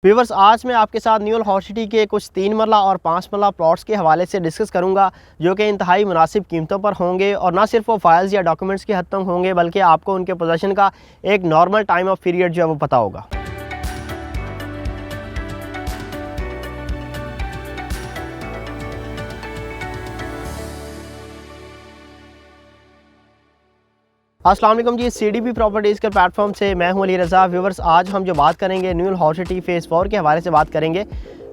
Viewers, आज मैं आपके साथ न्यू लाहौर सिटी के कुछ 3 मरला और 5 मरला प्लॉट्स के हवाले से डिस्कस करूंगा जो कि इंतहाई मुनासिब कीमतों पर होंगे और ना सिर्फ वो फाइल्स या डॉक्यूमेंट्स की हद तक होंगे बल्कि आपको उनके पोजीशन का एक नॉर्मल टाइम ऑफ पीरियड जो है वो पता होगा। अस्सलाम वालेकुम जी, CDB प्रॉपर्टीज़ के प्लेटफॉर्म से मैं हूं अली रज़ा। व्यूवर्स, आज हम जो बात करेंगे न्यू लाहौर सिटी फेज़ 4 के हवाले से बात करेंगे।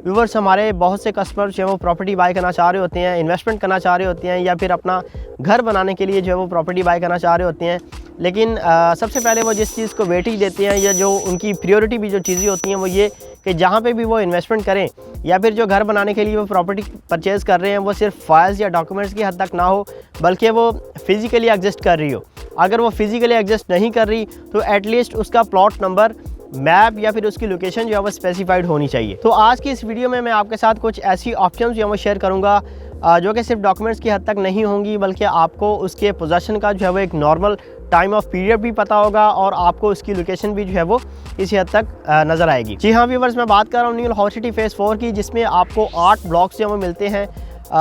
व्यूवर्स, हमारे बहुत से कस्टमर जो है वो प्रॉपर्टी बाय करना चाह रहे होते हैं, इन्वेस्टमेंट करना चाह रहे होते हैं या फिर अपना घर बनाने के लिए जो है वो प्रॉपर्टी बाय करना चाह रहे होते हैं। लेकिन सबसे पहले वो जिस चीज़ को वेटेज देते हैं या जो उनकी प्रायोरिटी भी जो चीज़ें होती हैं वो ये कि जहाँ पे भी वो इन्वेस्टमेंट करें या फिर जो घर बनाने के लिए वो प्रॉपर्टी परचेज़ कर रहे हैं वो सिर्फ फाइल्स या डॉक्यूमेंट्स की हद तक ना हो बल्कि वो फिज़िकली एग्जिस्ट कर रही हो। अगर वो फिज़िकली एग्जिस्ट नहीं कर रही तो एटलीस्ट उसका प्लॉट नंबर, मैप या फिर उसकी लोकेशन जो है वो स्पेसिफाइड होनी चाहिए। तो आज की इस वीडियो में मैं आपके साथ कुछ ऐसी ऑप्शंस जो है वो शेयर करूँगा जो कि सिर्फ डॉक्यूमेंट्स की हद तक नहीं होंगी बल्कि आपको उसके पोजेसन का जो है वो एक नॉर्मल टाइम ऑफ पीरियड भी पता होगा और आपको उसकी लोकेशन भी जो है वो इसी हद तक नज़र आएगी। जी हाँ व्यूअर्स, मैं बात कर रहा हूँ न्यू लाहौर सिटी फेज़ 4 की, जिसमें आपको 8 ब्लॉक्स जो है वो मिलते हैं।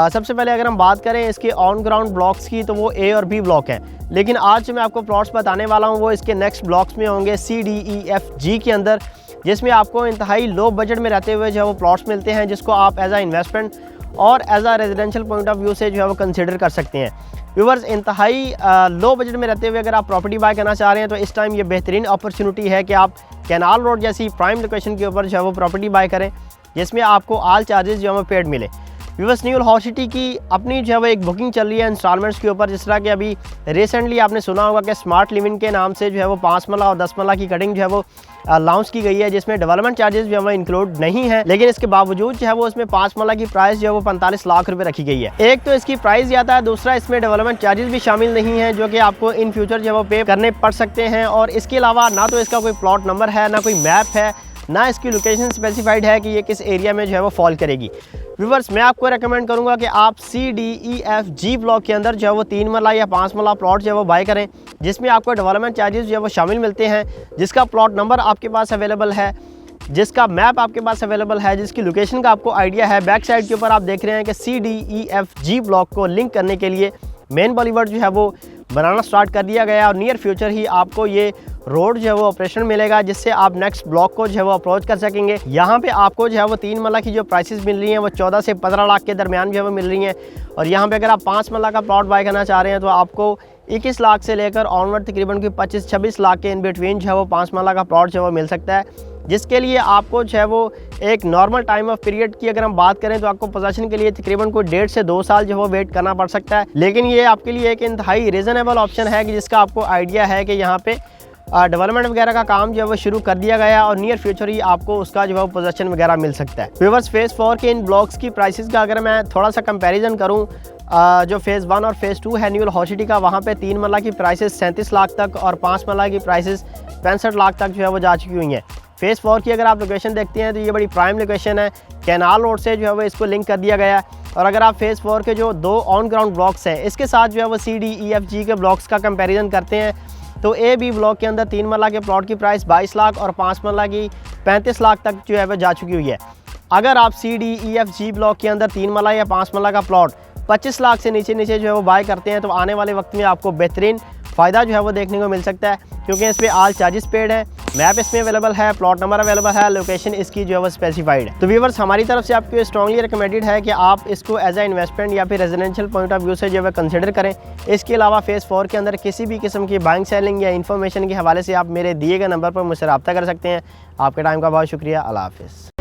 सबसे पहले अगर हम बात करें इसके ऑन ग्राउंड ब्लॉक्स की तो वो A और B ब्लॉक हैं, लेकिन आज जो मैं आपको प्लॉट्स बताने वाला हूँ वो इसके नेक्स्ट ब्लॉक्स में होंगे C, D, E, F, G के अंदर, जिसमें आपको इंतहाई लो बजट में रहते हुए जो है वो प्लॉट्स मिलते हैं जिसको आप एज आ इन्वेस्टमेंट और as a residential point of view से जो है वो कंसिडर कर सकते हैं। व्यूअर्स, इंतहाई लो बजट में रहते हुए अगर आप प्रॉपर्टी बाय करना चाह रहे हैं तो इस टाइम ये बेहतरीन अपॉर्चुनिटी है कि आप कैनाल रोड जैसी प्राइम लोकेशन के ऊपर जो है वो प्रॉपर्टी बाय करें जिसमें आपको ऑल चार्जेस जो है वो पेड मिले। व्यूअर्स, न्यू लाहौर सिटी की अपनी जो है वो एक बुकिंग चल रही है इंस्टॉलमेंट्स के ऊपर। जिस तरह कि अभी रिसेंटली आपने सुना होगा कि स्मार्ट लिविंग के नाम से जो है वो 5 मरला और 10 मरला की कटिंग जो है वो लॉन्च की गई है, जिसमें डेवलपमेंट चार्जेस जो है वो इंक्लूड नहीं है, लेकिन इसके बावजूद जो है वो उसमें 5 मरला की प्राइस जो है वो 45 लाख रुपए रखी गई है। एक तो इसकी प्राइस ज़्यादा है, दूसरा इसमें डेवलपमेंट चार्जेस भी शामिल नहीं है जो कि आपको इन फ्यूचर जो है वो पे करने पड़ सकते हैं। और इसके अलावा ना तो इसका कोई प्लॉट नंबर है, ना कोई मैप है, ना इसकी लोकेशन स्पेसिफाइड है कि ये किस एरिया में जो है वो फॉल करेगी। व्यूअर्स, मैं आपको रेकमेंड करूंगा कि आप C, D, E, F, G block के अंदर जो है वो 3 मरला या 5 मरला प्लॉट जो है वो बाय करें जिसमें आपको डेवलपमेंट चार्जेस जो है वो शामिल मिलते हैं, जिसका प्लॉट नंबर आपके पास अवेलेबल है, जिसका मैप आपके पास अवेलेबल है, जिसकी लोकेशन का आपको आइडिया है। बैक साइड के ऊपर आप देख रहे हैं कि C, D, E, F, G block को लिंक करने के लिए मेन बॉलीवुड जो है वो बनाना स्टार्ट कर दिया गया और नियर फ्यूचर ही आपको ये रोड जो है वो ऑपरेशन मिलेगा जिससे आप नेक्स्ट ब्लॉक को जो है वो अप्रोच कर सकेंगे। यहाँ पे आपको जो है वो 3 मरला की जो प्राइसेस मिल रही हैं वो 14 से 15 लाख के दरमियान जो है वो मिल रही हैं। और यहाँ पे अगर आप 5 मरला का प्लॉट बाय करना चाह रहे हैं तो आपको 21 लाख से लेकर ऑनवर्ड तकरीबन कोई 25-26 लाख के इन बिटवीन जो है वो 5 मरला का प्लॉट जो है वो मिल सकता है, जिसके लिए आपको जो है वो एक नॉर्मल टाइम ऑफ पीरियड की अगर हम बात करें तो आपको पोजीशन के लिए तकरीबन कोई 1.5 से 2 साल जो है वो वेट करना पड़ सकता है। लेकिन ये आपके लिए एक इंतहाई रीज़नेबल ऑप्शन है कि जिसका आपको आइडिया है कि यहाँ पे डेवलपमेंट वगैरह का काम जो है वो शुरू कर दिया गया और नियर फ्यूचर ही आपको उसका जो है पोजीशन वगैरह मिल सकता है। व्यूअर्स, फेज़ 4 के इन ब्लॉक्स की प्राइसेस का अगर मैं थोड़ा सा कंपैरिजन करूं, जो फेज़ 1 और फेज़ 2 है न्यू लाहौर सिटी का, वहाँ पे 3 मरला की प्राइसेस 37 लाख तक और 5 मरला की प्राइसेस 65 लाख तक जो है वो जा चुकी हुई हैं। फेज़ 4 की अगर आप लोकेशन देखते हैं तो ये बड़ी प्राइम लोकेशन है, कैनाल रोड से जो है वो इसको लिंक कर दिया गया है। और अगर आप फेज़ 4 के जो 2 ऑन ग्राउंड ब्लॉक्स हैं इसके साथ जो है वो C, D, E, F, G के ब्लॉक्स का कंपैरिजन करते हैं तो A, B ब्लॉक के अंदर 3 मरला के प्लॉट की प्राइस 22 लाख और 5 मरला की 35 लाख तक जो है वो जा चुकी हुई है। अगर आप C, D, E, F, G block के अंदर 3 मरला या 5 मरला का प्लॉट 25 लाख से नीचे जो है वो बाय करते हैं तो आने वाले वक्त में आपको बेहतरीन फ़ायदा जो है वो देखने को मिल सकता है, क्योंकि इस पर ऑल चार्जेस पेड है, मैप इसमें अवेलेबल है, प्लॉट नंबर अवेलेबल है, लोकेशन इसकी जो है वो स्पेसिफाइड है। तो व्यूअर्स, हमारी तरफ से आपको स्ट्रांगली रिकमेंडेड है कि आप इसको एज आ इन्वेस्टमेंट या फिर रेजिडेंशियल पॉइंट ऑफ व्यू से जो है कंसिडर करें। इसके अलावा फेज़ 4 के अंदर किसी भी किस्म की बाइंग सेलिंग या इन्फॉर्मेशन के हवाले से आप मेरे दिए गए नंबर पर मुझसे रब्ता कर सकते हैं। आपके टाइम का बहुत शुक्रिया। अल्लाह हाफिज़।